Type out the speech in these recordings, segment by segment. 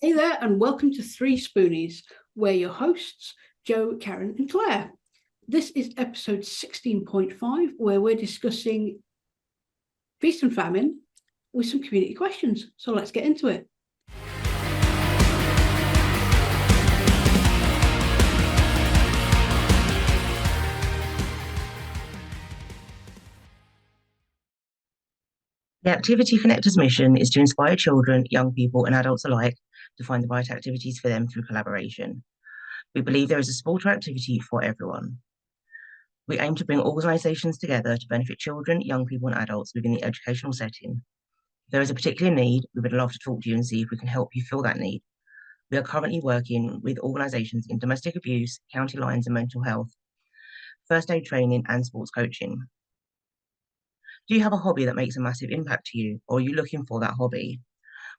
Hey there, and welcome to 3Spoonies. We're your hosts, Joe, Karen, and Claire. This is episode 16.5, where we're discussing Feast and Famine with some community questions. So let's get into it. The Activity Connector's mission is to inspire children, young people, and adults alike to find the right activities for them through collaboration. We believe there is a sport or activity for everyone. We aim to bring organisations together to benefit children, young people, and adults within the educational setting. If there is a particular need, we would love to talk to you and see if we can help you fill that need. We are currently working with organisations in domestic abuse, county lines and mental health, first aid training, and sports coaching. Do you have a hobby that makes a massive impact to you, or are you looking for that hobby?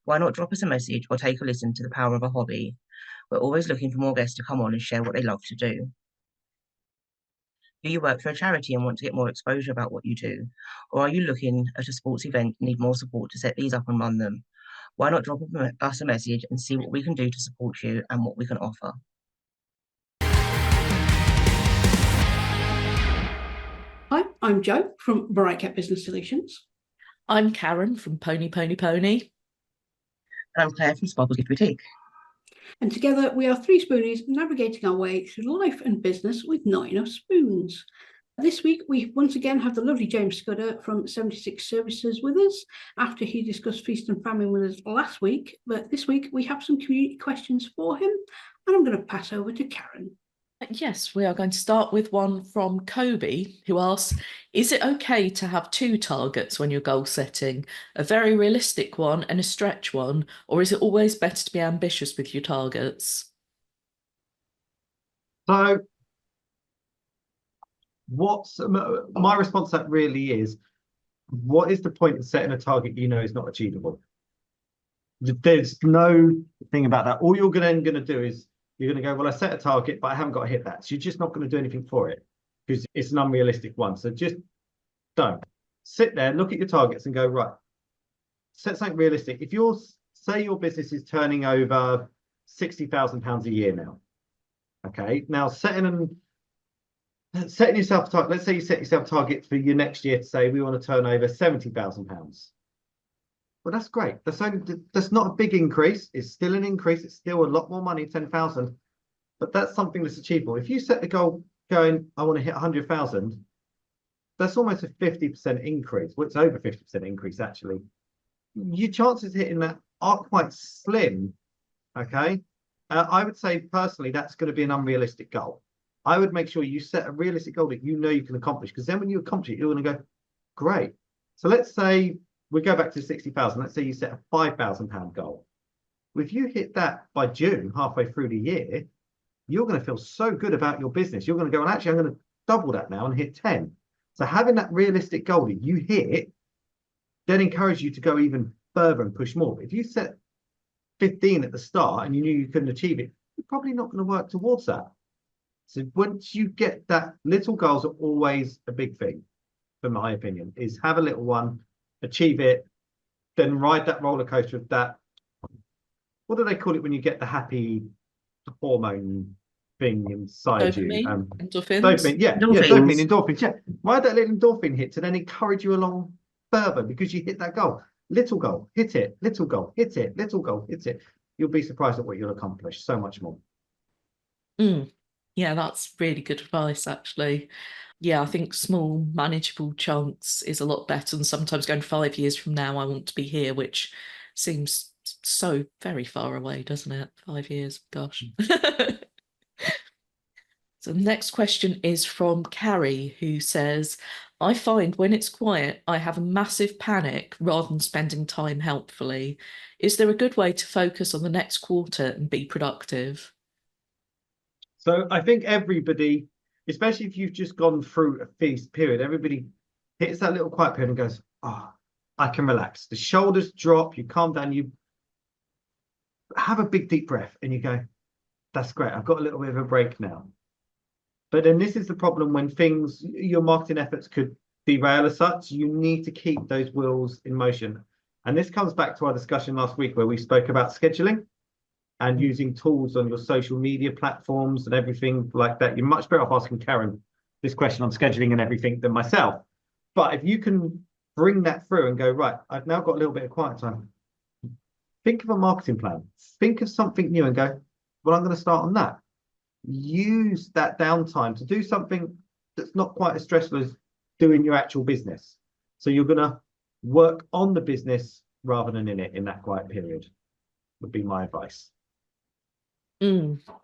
Why not drop us a message or take a listen to the power of a hobby? We're always looking for more guests to come on and share what they love to do. Do you work for a charity and want to get more exposure about what you do? Or are you looking at a sports event and need more support to set these up and run them? Why not drop us a message and see what we can do to support you and what we can offer? Hi, I'm Joe from Bright Cat Business Solutions. I'm Karen from Pony Pony Pony. And I'm Claire from Sparkle Gift Boutique. And together we are 3Spoonies navigating our way through life and business with not enough spoons. This week, we once again have the lovely James Scudder from 76 Services with us after he discussed Feast and Famine with us last week. But this week, we have some community questions for him, and I'm going to pass over to Karen. Yes, we are going to start with one from Kobe, who asks, is it okay to have two targets when you're goal setting, a very realistic one and a stretch one, or is it always better to be ambitious with your targets? So what's my response to that really is, what is the point of setting a target you know is not achievable? There's no thing about that. All you're going to do is you're going to go, well, I set a target, but I haven't got to hit that. So you're just not going to do anything for it because it's an unrealistic one. So just don't sit there, look at your targets and go, right, set something realistic. If you're, say your business is turning over £60,000 a year now. Okay, now setting yourself a target. Let's say you set yourself a target for your next year to say we want to turn over £70,000. Well, that's great. That's not a big increase. It's still an increase. It's still a lot more money, 10,000. But that's something that's achievable. If you set the goal going, I want to hit 100,000, that's almost a 50% increase. Well, it's over 50% increase, actually. Your chances of hitting that are quite slim. Okay. I would say personally, that's going to be an unrealistic goal. I would make sure you set a realistic goal that you know you can accomplish, because then when you accomplish it, you're going to go, great. So let's say we go back to 60,000. Let's say you set a £5,000 goal. If you hit that by June, halfway through the year, you're going to feel so good about your business. You're going to go, well, actually, I'm going to double that now and hit 10. So having that realistic goal that you hit, then encourage you to go even further and push more. But if you set 15 at the start and you knew you couldn't achieve it, you're probably not going to work towards that. So once you get that, little goals are always a big thing, for my opinion, is have a little one, achieve it, then ride that roller coaster of that. What do they call it when you get the happy hormone thing inside Dopamine, you? endorphins. Dopamine, yeah, Endorphins. dopamine, endorphins, yeah. Ride that little endorphin hit to then encourage you along further because you hit that goal. Little goal, hit it, little goal, hit it, little goal, hit it. You'll be surprised at what you'll accomplish. So much more. Yeah, that's really good advice, actually. Yeah, I think small, manageable chunks is a lot better than sometimes going 5 years from now, I want to be here, which seems so very far away, doesn't it? 5 years, gosh. So the next question is from Carrie, who says, I find when it's quiet, I have a massive panic rather than spending time helpfully. Is there a good way to focus on the next quarter and be productive? So I think everybody, especially if you've just gone through a feast period, everybody hits that little quiet period and goes, oh, I can relax. The shoulders drop, you calm down, you have a big deep breath and you go, that's great. I've got a little bit of a break now. But then this is the problem when things, your marketing efforts could derail as such. You need to keep those wheels in motion. And this comes back to our discussion last week where we spoke about scheduling. and using tools on your social media platforms and everything like that. You're much better off asking Karen this question on scheduling and everything than myself. But if you can bring that through and go, right, I've now got a little bit of quiet time. Think of a marketing plan. Think of something new and go, well, I'm going to start on that. Use that downtime to do something that's not quite as stressful as doing your actual business. So you're going to work on the business rather than in it in that quiet period, would be my advice.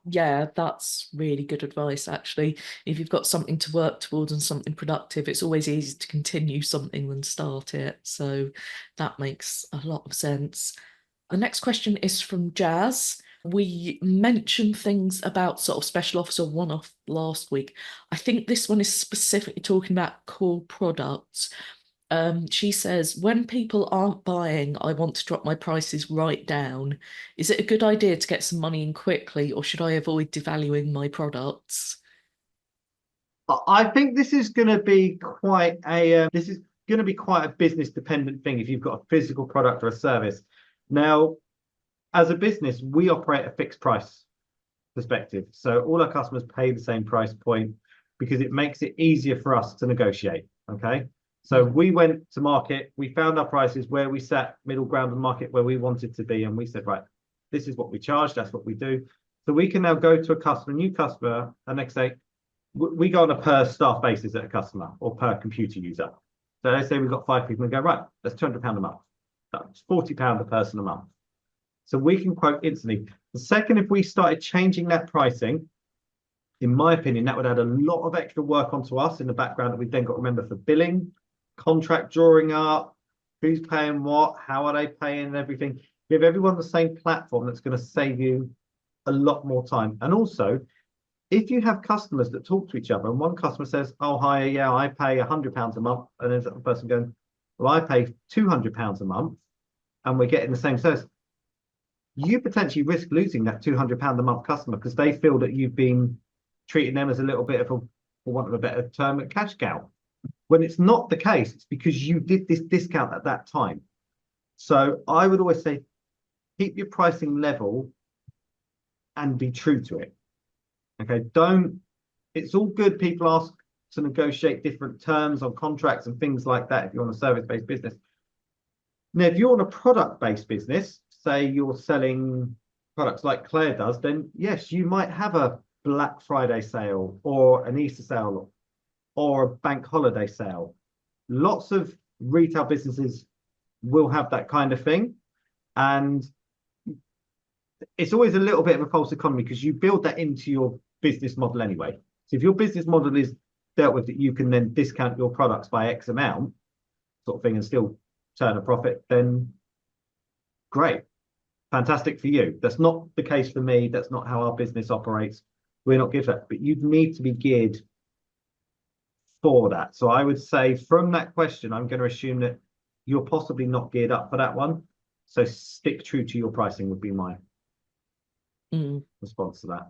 Yeah, that's really good advice, actually. If you've got something to work towards and something productive, it's always easier to continue something than start it. So that makes a lot of sense. The next question is from Jazz. We mentioned things about sort of special offer or one-off last week. I think this one is specifically talking about core products. She says, when people aren't buying, I want to drop my prices right down. Is it a good idea to get some money in quickly, or should I avoid devaluing my products? I think this is going to be quite a business dependent thing if you've got a physical product or a service. Now, as a business, we operate a fixed price perspective. So all our customers pay the same price point because it makes it easier for us to negotiate. Okay. So we went to market, we found our prices where we sat middle ground of the market where we wanted to be. And we said, right, this is what we charge. That's what we do. So we can now go to a new customer, and they say, we go on a per staff basis at a customer or per computer user. So they say we've got 5 people and go, right, that's £200 a month. That's £40 a person a month. So we can quote instantly. The second, if we started changing that pricing, in my opinion, that would add a lot of extra work onto us in the background that we've then got to remember for billing, contract drawing up, who's paying what, how are they paying and everything. You have everyone on the same platform, that's going to save you a lot more time. And also, if you have customers that talk to each other and one customer says, oh, hi, yeah, I pay £100 a month. And there's a person going, well, I pay £200 a month and we're getting the same service. You potentially risk losing that £200 a month customer because they feel that you've been treating them as a little bit of a, for want of a better term, a cash cow. When it's not the case, it's because you did this discount at that time. So I would always say, keep your pricing level and be true to it. Okay, it's all good. People ask to negotiate different terms on contracts and things like that if you're on a service-based business. Now, if you're on a product-based business, say you're selling products like Claire does, then yes, you might have a Black Friday sale or an Easter sale or a bank holiday sale. Lots of retail businesses will have that kind of thing. And it's always a little bit of a false economy because you build that into your business model anyway. So if your business model is dealt with that you can then discount your products by X amount sort of thing and still turn a profit, then great. Fantastic for you. That's not the case for me. That's not how our business operates. We're not geared for that, but you need to be geared for that. So I would say from that question, I'm going to assume that you're possibly not geared up for that one. So stick true to your pricing would be my response to that.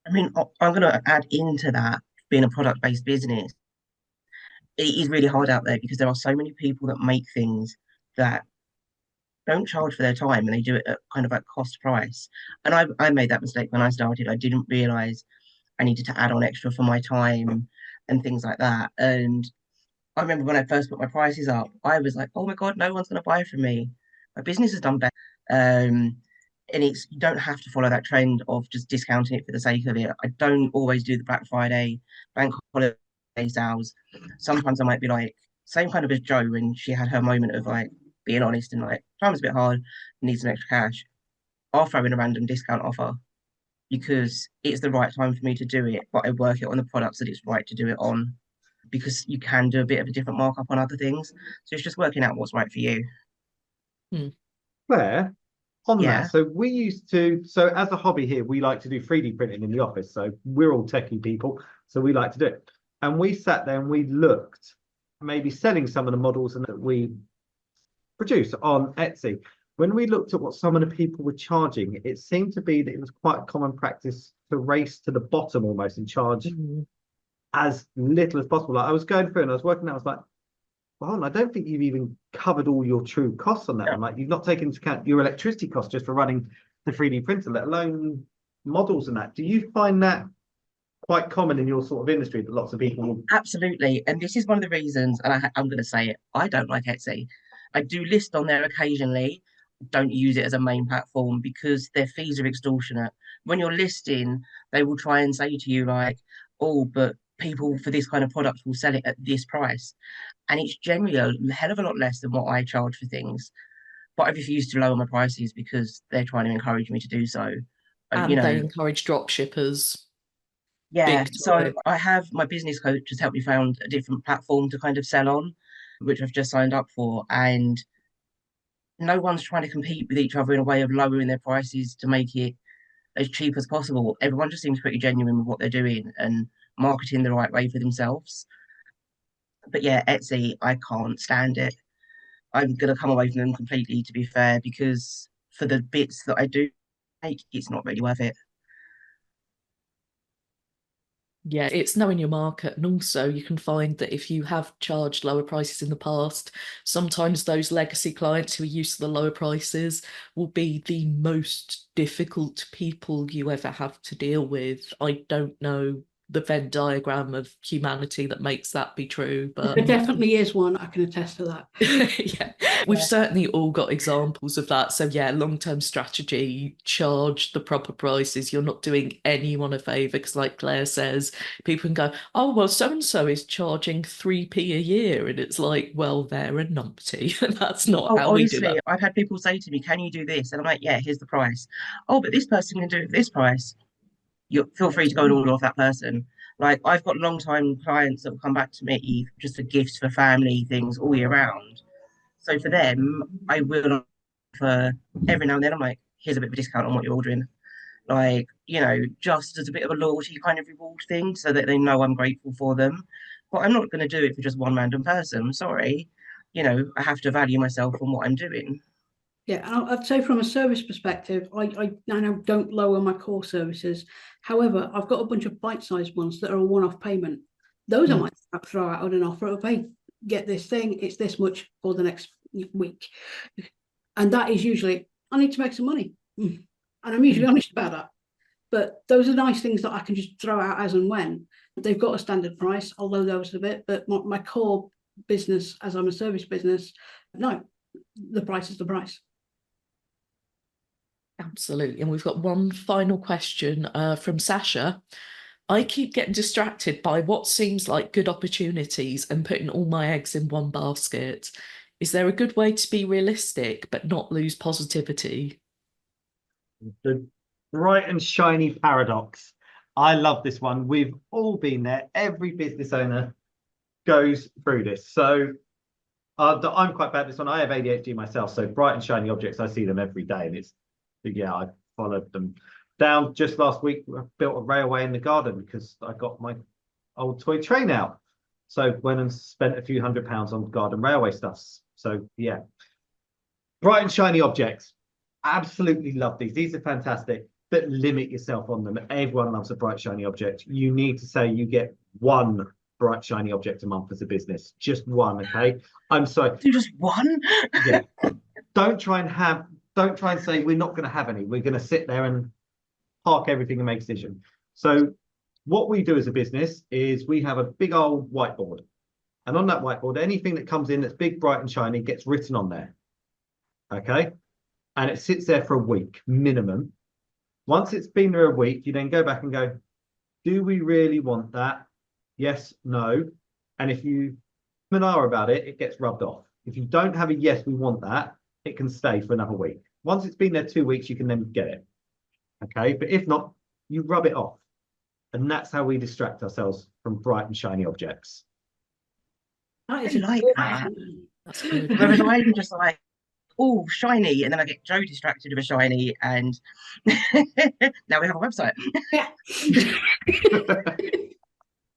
I mean, I'm going to add into that, being a product-based business, it is really hard out there because there are so many people that make things that don't charge for their time and they do it at kind of at cost price. And I made that mistake when I started. I didn't realize I needed to add on extra for my time and things like that. And I remember when I first put my prices up, I was like, oh my God, no one's going to buy from me. My business has done better. And you don't have to follow that trend of just discounting it for the sake of it. I don't always do the Black Friday, bank holiday sales. Sometimes I might be like, same kind of as Jo when she had her moment of like being honest and like, time's a bit hard, need some extra cash. I'll throw in a random discount offer because it's the right time for me to do it, but I work it on the products that it's right to do it on because you can do a bit of a different markup on other things. So it's just working out what's right for you. Claire, on that, so we used to, so as a hobby here, we like to do 3D printing in the office. So we're all techie people, so we like to do it. And we sat there and we looked, maybe selling some of the models that we produce on Etsy. When we looked at what some of the people were charging, it seemed to be that it was quite a common practice to race to the bottom almost and charge as little as possible. Like I was going through and I was working out, I was like, well, I don't think you've even covered all your true costs on that one. Like you've not taken into account your electricity costs just for running the 3D printer, let alone models and that. Do you find that quite common in your sort of industry, that lots of people? Absolutely. And this is one of the reasons, and I'm going to say it, I don't like Etsy. I do list on there occasionally, don't use it as a main platform because their fees are extortionate. When you're listing, they will try and say to you, like, oh, but people for this kind of product will sell it at this price. And it's generally a hell of a lot less than what I charge for things. But I refuse to lower my prices because they're trying to encourage me to do so. And You know, they encourage drop shippers yeah, big so time. I have my business coach has helped me found a different platform to kind of sell on, which I've just signed up for. And no one's trying to compete with each other in a way of lowering their prices to make it as cheap as possible. Everyone just seems pretty genuine with what they're doing and marketing the right way for themselves. But yeah, Etsy, I can't stand it. I'm gonna come away from them completely, to be fair, because for the bits that I do make, it's not really worth it. Yeah, it's knowing your market. And also, you can find that if you have charged lower prices in the past, sometimes those legacy clients who are used to the lower prices will be the most difficult people you ever have to deal with. I don't know the Venn diagram of humanity that makes that be true, but There definitely is one. I can attest to that. yeah, we've certainly all got examples of that. So yeah, long-term strategy, charge the proper prices. You're not doing anyone a favor because, like Claire says, people can go, oh well, so and so is charging 3p a year, and it's like, well, they're a numpty. That's not Oh, how we do honestly, that. I've had people say to me, "Can you do this?" And I'm like, "Yeah, here's the price." Oh, but this person can do it for this price. You feel free to go and order off that person. Like I've got long-time clients that will come back to me just for gifts for family things all year round. So for them, I will for every now and then. I'm like, "Here's a bit of a discount on what you're ordering." Like, just as a bit of a loyalty kind of reward thing, so that they know I'm grateful for them. But I'm not going to do it for just one random person. Sorry, I have to value myself on what I'm doing. Yeah, and I'd say from a service perspective, I now don't lower my core services. However, I've got a bunch of bite-sized ones that are a one-off payment. Those I might throw out on an offer of, hey, get this thing, it's this much for the next week. And that is usually, I need to make some money. And I'm usually honest about that. But those are nice things that I can just throw out as and when. They've got a standard price, I'll lower those a bit, but my core business, as I'm a service business, no, the price is the price. Absolutely. And we've got one final question from Sasha. I keep getting distracted by what seems like good opportunities and putting all my eggs in one basket. Is there a good way to be realistic but not lose positivity? The bright and shiny paradox. I love this one. We've all been there. Every business owner goes through this. So I'm quite bad at this one. I have ADHD myself. So bright and shiny objects, I see them every day. And I followed them down. Just last week, I built a railway in the garden because I got my old toy train out. So went and spent a few £100s on garden railway stuffs. So yeah, bright and shiny objects. Absolutely love these. These are fantastic, but limit yourself on them. Everyone loves a bright, shiny object. You need to say you get one bright, shiny object a month as a business. Just one, okay? I'm sorry. Do just one? Yeah. Don't try and say we're not going to have any. We're going to sit there and park everything and make a decision. So what we do as a business is we have a big old whiteboard. And on that whiteboard, anything that comes in that's big, bright and shiny gets written on there. Okay? And it sits there for a week minimum. Once it's been there a week, you then go back and go, do we really want that? Yes, no. And if you are about it, it gets rubbed off. If you don't have a yes, we want that, it can stay for another week. Once it's been there 2 weeks, you can then get it. Okay, but if not, you rub it off. And that's how we distract ourselves from bright and shiny objects. That is I like that. That's good. Whereas I'm just like, oh, shiny, and then I get Joe distracted with a shiny, and now we have a website. Yeah.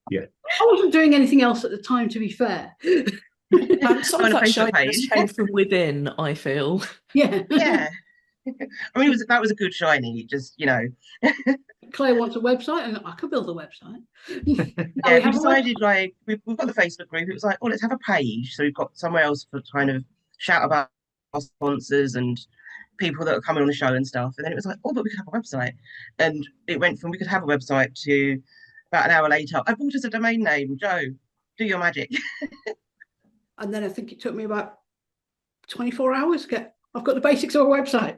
Yeah. I wasn't doing anything else at the time, to be fair. And some of On a that Facebook shyness page. came from within, I feel. Yeah. Yeah. I mean, that was a good shiny, just, Claire wants a website, and I could build a website. Yeah, we decided, like, we've got the Facebook group. It was like, oh, let's have a page. So we've got somewhere else for kind of shout about our sponsors and people that are coming on the show and stuff. And then it was like, oh, but we could have a website. And it went from we could have a website to about an hour later, I bought us a domain name. Joe, do your magic. And then I think it took me about 24 hours to get, I've got the basics of a website.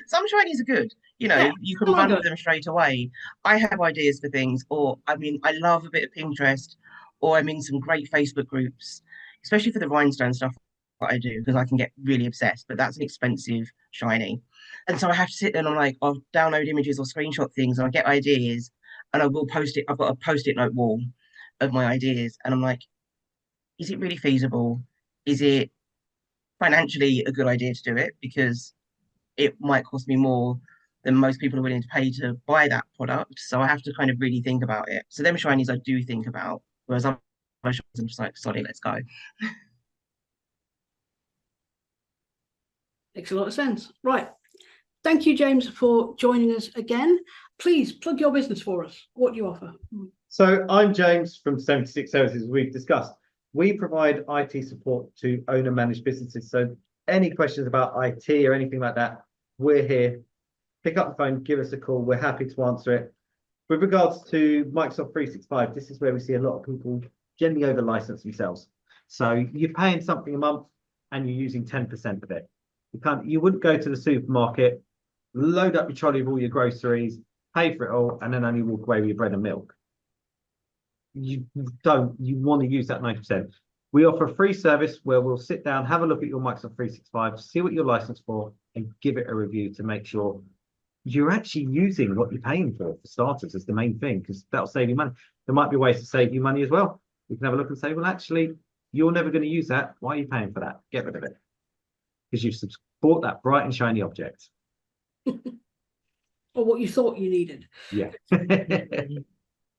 Some shinies are good. You know, Yeah, you can some are run good. with them straight away. I have ideas for things, or I mean, I love a bit of Pinterest, or I'm in some great Facebook groups, especially for the rhinestone stuff that I do, because I can get really obsessed, but that's an expensive shiny. And so I have to sit there and I'm like, I'll download images or screenshot things and I get ideas and I will post it. I've got a post-it note wall of my ideas. And I'm like, is it really feasible? Is it financially a good idea to do it? Because it might cost me more than most people are willing to pay to buy that product. So I have to kind of really think about it. So them shinies I do think about, whereas I'm just like, sorry, let's go. Makes a lot of sense. Right. Thank you, James, for joining us again. Please plug your business for us. What do you offer? So I'm James from 76 Services. We've discussed. We provide IT support to owner-managed businesses. So any questions about IT or anything like that, we're here. Pick up the phone, give us a call. We're happy to answer it. With regards to Microsoft 365, this is where we see a lot of people generally over license themselves. So you're paying something a month and you're using 10% of it. You wouldn't go to the supermarket, load up your trolley of all your groceries, pay for it all, and then only walk away with your bread and milk. You want to use that 90%. We offer a free service where we'll sit down, have a look at your Microsoft 365, see what you're licensed for, and give it a review to make sure you're actually using what you're paying for starters is the main thing, because that'll save you money. There might be ways to save you money as well. We can have a look and say, well, actually, you're never going to use that. Why are you paying for that? Get rid of it. Because you support that bright and shiny object. Or what you thought you needed. Yeah.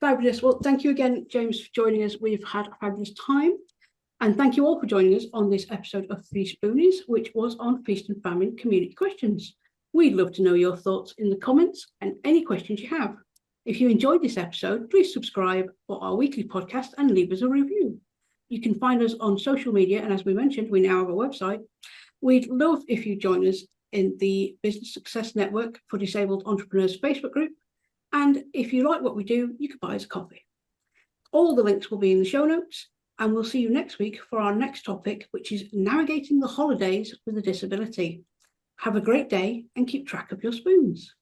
Fabulous. Well, thank you again, James, for joining us. We've had a fabulous time. And thank you all for joining us on this episode of 3Spoonies, which was on Feast and Famine community questions. We'd love to know your thoughts in the comments and any questions you have. If you enjoyed this episode, please subscribe for our weekly podcast and leave us a review. You can find us on social media, and as we mentioned, we now have a website. We'd love if you join us in the Business Success Network for Disabled Entrepreneurs Facebook group. And if you like what we do, you can buy us a coffee. All the links will be in the show notes, and we'll see you next week for our next topic, which is navigating the holidays with a disability. Have a great day and keep track of your spoons.